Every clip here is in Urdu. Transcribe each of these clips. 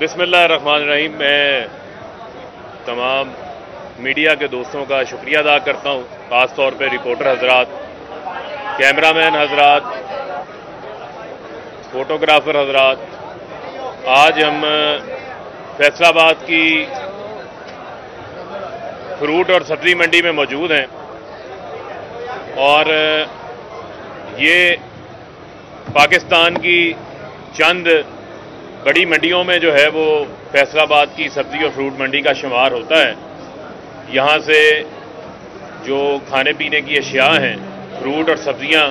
بسم اللہ الرحمن الرحیم۔ میں تمام میڈیا کے دوستوں کا شکریہ ادا کرتا ہوں، خاص طور پہ رپورٹر حضرات، کیمرہ مین حضرات، فوٹوگرافر حضرات۔ آج ہم فیصل آباد کی فروٹ اور سبزی منڈی میں موجود ہیں اور یہ پاکستان کی چند بڑی منڈیوں میں جو ہے وہ فیصل آباد کی سبزی اور فروٹ منڈی کا شمار ہوتا ہے۔ یہاں سے جو کھانے پینے کی اشیاء ہیں، فروٹ اور سبزیاں،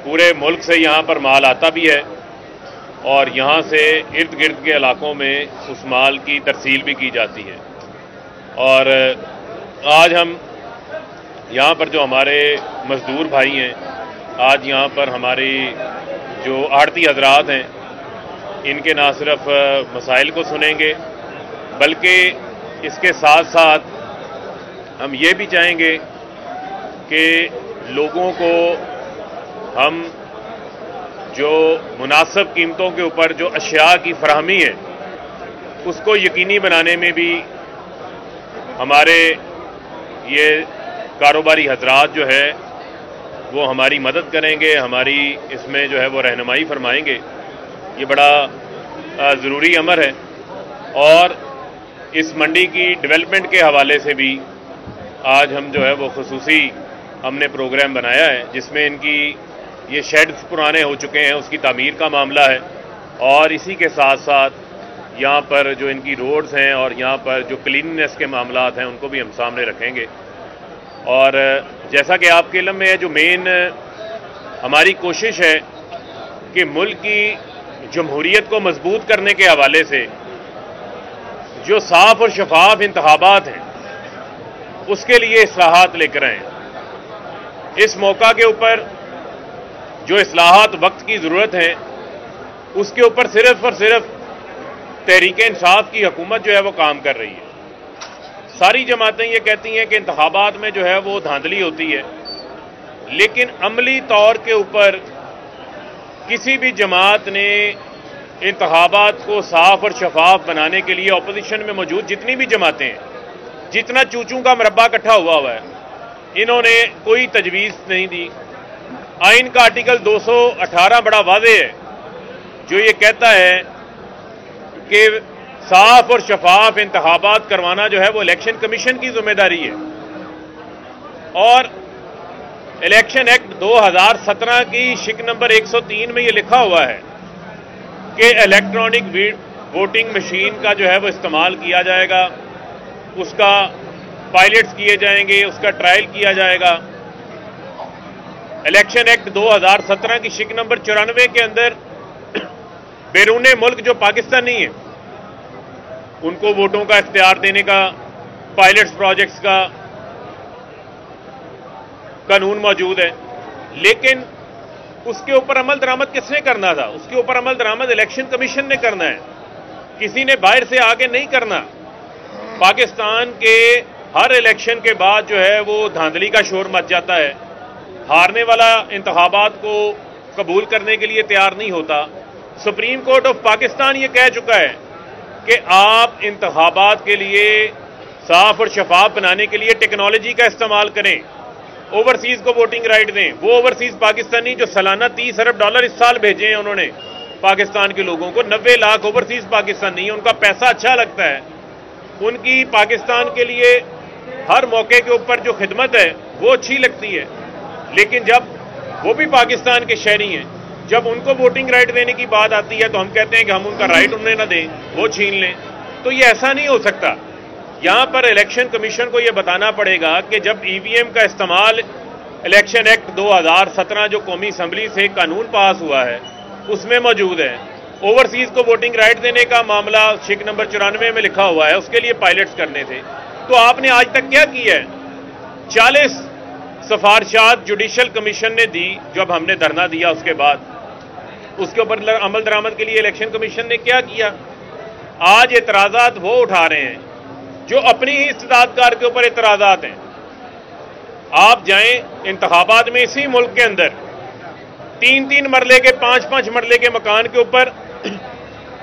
پورے ملک سے یہاں پر مال آتا بھی ہے اور یہاں سے ارد گرد کے علاقوں میں اس مال کی ترسیل بھی کی جاتی ہے۔ اور آج ہم یہاں پر جو ہمارے مزدور بھائی ہیں، آج یہاں پر ہماری جو آڑھتی حضرات ہیں، ان کے نہ صرف مسائل کو سنیں گے بلکہ اس کے ساتھ ساتھ ہم یہ بھی چاہیں گے کہ لوگوں کو ہم جو مناسب قیمتوں کے اوپر جو اشیاء کی فراہمی ہے اس کو یقینی بنانے میں بھی ہمارے یہ کاروباری حضرات جو ہے وہ ہماری مدد کریں گے، ہماری اس میں جو ہے وہ رہنمائی فرمائیں گے۔ یہ بڑا ضروری امر ہے اور اس منڈی کی ڈیولپمنٹ کے حوالے سے بھی آج ہم جو ہے وہ خصوصی ہم نے پروگرام بنایا ہے، جس میں ان کی یہ شیڈز پرانے ہو چکے ہیں، اس کی تعمیر کا معاملہ ہے اور اسی کے ساتھ ساتھ یہاں پر جو ان کی روڈز ہیں اور یہاں پر جو کلیننس کے معاملات ہیں ان کو بھی ہم سامنے رکھیں گے۔ اور جیسا کہ آپ کے علم میں ہے، جو مین ہماری کوشش ہے کہ ملک کی جمہوریت کو مضبوط کرنے کے حوالے سے جو صاف اور شفاف انتخابات ہیں اس کے لیے اصلاحات لے کر آئیں۔ اس موقع کے اوپر جو اصلاحات وقت کی ضرورت ہے اس کے اوپر صرف اور صرف تحریک انصاف کی حکومت جو ہے وہ کام کر رہی ہے۔ ساری جماعتیں یہ کہتی ہیں کہ انتخابات میں جو ہے وہ دھاندلی ہوتی ہے، لیکن عملی طور کے اوپر کسی بھی جماعت نے انتخابات کو صاف اور شفاف بنانے کے لیے اپوزیشن میں موجود جتنی بھی جماعتیں ہیں، جتنا چوچوں کا مربع اکٹھا ہوا ہے، انہوں نے کوئی تجویز نہیں دی۔ آئین کا آرٹیکل 218 بڑا واضح ہے جو یہ کہتا ہے کہ صاف اور شفاف انتخابات کروانا جو ہے وہ الیکشن کمیشن کی ذمہ داری ہے، اور الیکشن ایکٹ 2017 کی شک نمبر 103 میں یہ لکھا ہوا ہے کہ الیکٹرانک ووٹنگ مشین کا جو ہے وہ استعمال کیا جائے گا، اس کا پائلٹس کیے جائیں گے، اس کا ٹرائل کیا جائے گا۔ الیکشن ایکٹ 2017 کی شک نمبر 94 کے اندر بیرون ملک جو پاکستانی ہیں ان کو ووٹوں کا اختیار دینے کا، پائلٹس پروجیکٹس کا قانون موجود ہے، لیکن اس کے اوپر عمل درآمد کس نے کرنا تھا؟ اس کے اوپر عمل درآمد الیکشن کمیشن نے کرنا ہے، کسی نے باہر سے آگے نہیں کرنا۔ پاکستان کے ہر الیکشن کے بعد جو ہے وہ دھاندلی کا شور مچ جاتا ہے، ہارنے والا انتخابات کو قبول کرنے کے لیے تیار نہیں ہوتا۔ سپریم کورٹ آف پاکستان یہ کہہ چکا ہے کہ آپ انتخابات کے لیے صاف اور شفاف بنانے کے لیے ٹیکنالوجی کا استعمال کریں، اوورسیز کو ووٹنگ رائٹ دیں۔ وہ اوورسیز پاکستانی جو سالانہ $30 ارب اس سال بھیجے ہیں انہوں نے پاکستان کے لوگوں کو، 90 لاکھ اوورسیز پاکستانی ہیں، ان کا پیسہ اچھا لگتا ہے، ان کی پاکستان کے لیے ہر موقع کے اوپر جو خدمت ہے وہ اچھی لگتی ہے، لیکن جب وہ بھی پاکستان کے شہری ہیں، جب ان کو ووٹنگ رائٹ دینے کی بات آتی ہے تو ہم کہتے ہیں کہ ہم ان کا رائٹ انہیں نہ دیں، وہ چھین لیں۔ تو یہ ایسا نہیں ہو سکتا۔ یہاں پر الیکشن کمیشن کو یہ بتانا پڑے گا کہ جب ای وی ایم کا استعمال الیکشن ایکٹ 2017 جو قومی اسمبلی سے قانون پاس ہوا ہے اس میں موجود ہے، اوورسیز کو ووٹنگ رائٹ دینے کا معاملہ شک نمبر 94 میں لکھا ہوا ہے، اس کے لیے پائلٹس کرنے تھے، تو آپ نے آج تک کیا کیا ہے؟ 40 سفارشات جوڈیشل کمیشن نے دی، جب ہم نے دھرنا دیا اس کے بعد اس کے اوپر عمل درآمد کے لیے الیکشن کمیشن نے کیا کیا؟ آج اعتراضات وہ اٹھا رہے ہیں جو اپنی ہی استداد کار کے اوپر اعتراضات ہیں۔ آپ جائیں انتخابات میں اسی ملک کے اندر 3 مرلے کے 5 مرلے کے مکان کے اوپر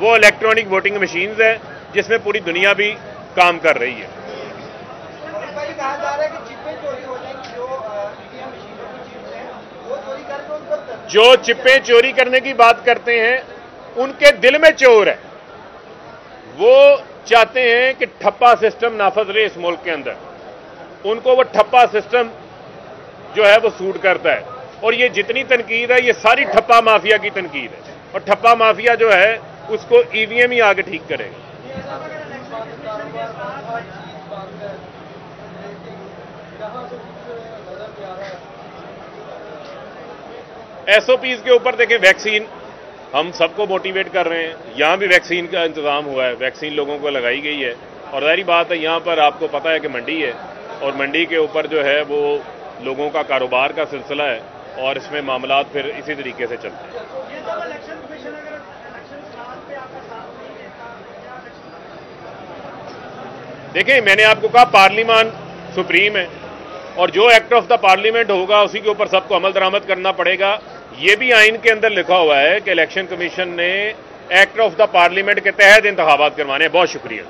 وہ الیکٹرانک ووٹنگ مشینز ہے جس میں پوری دنیا بھی کام کر رہی ہے. کہا جا رہا ہے کہ چپیں چوری ہو جائیں گی, جو چپیں چوری کرنے کی بات کرتے ہیں ان کے دل میں چور ہے. وہ چاہتے ہیں کہ ٹھپا سسٹم نافذ رہے اس ملک کے اندر. ان کو وہ ٹھپا سسٹم جو ہے وہ سوٹ کرتا ہے. اور یہ جتنی تنقید ہے یہ ساری ٹھپا مافیا کی تنقید ہے. اور ٹھپا مافیا جو ہے اس کو ای وی ایم ہی آگے ٹھیک کرے گا. ایس او پیز کے اوپر دیکھیں, ویکسین ہم سب کو موٹیویٹ کر رہے ہیں. یہاں بھی ویکسین کا انتظام ہوا ہے, ویکسین لوگوں کو لگائی گئی ہے. اور ظاہری بات ہے یہاں پر آپ کو پتہ ہے کہ منڈی ہے, اور منڈی کے اوپر جو ہے وہ لوگوں کا کاروبار کا سلسلہ ہے, اور اس میں معاملات پھر اسی طریقے سے چلتے ہیں. دیکھیں میں نے آپ کو کہا پارلیمان سپریم ہے, اور جو ایکٹ آف دا پارلیمنٹ ہوگا اسی کے اوپر سب کو عمل درآمد کرنا پڑے گا. یہ بھی آئین کے اندر لکھا ہوا ہے کہ الیکشن کمیشن نے ایکٹ آف دا پارلیمنٹ کے تحت انتخابات کروانے ہیں. بہت شکریہ.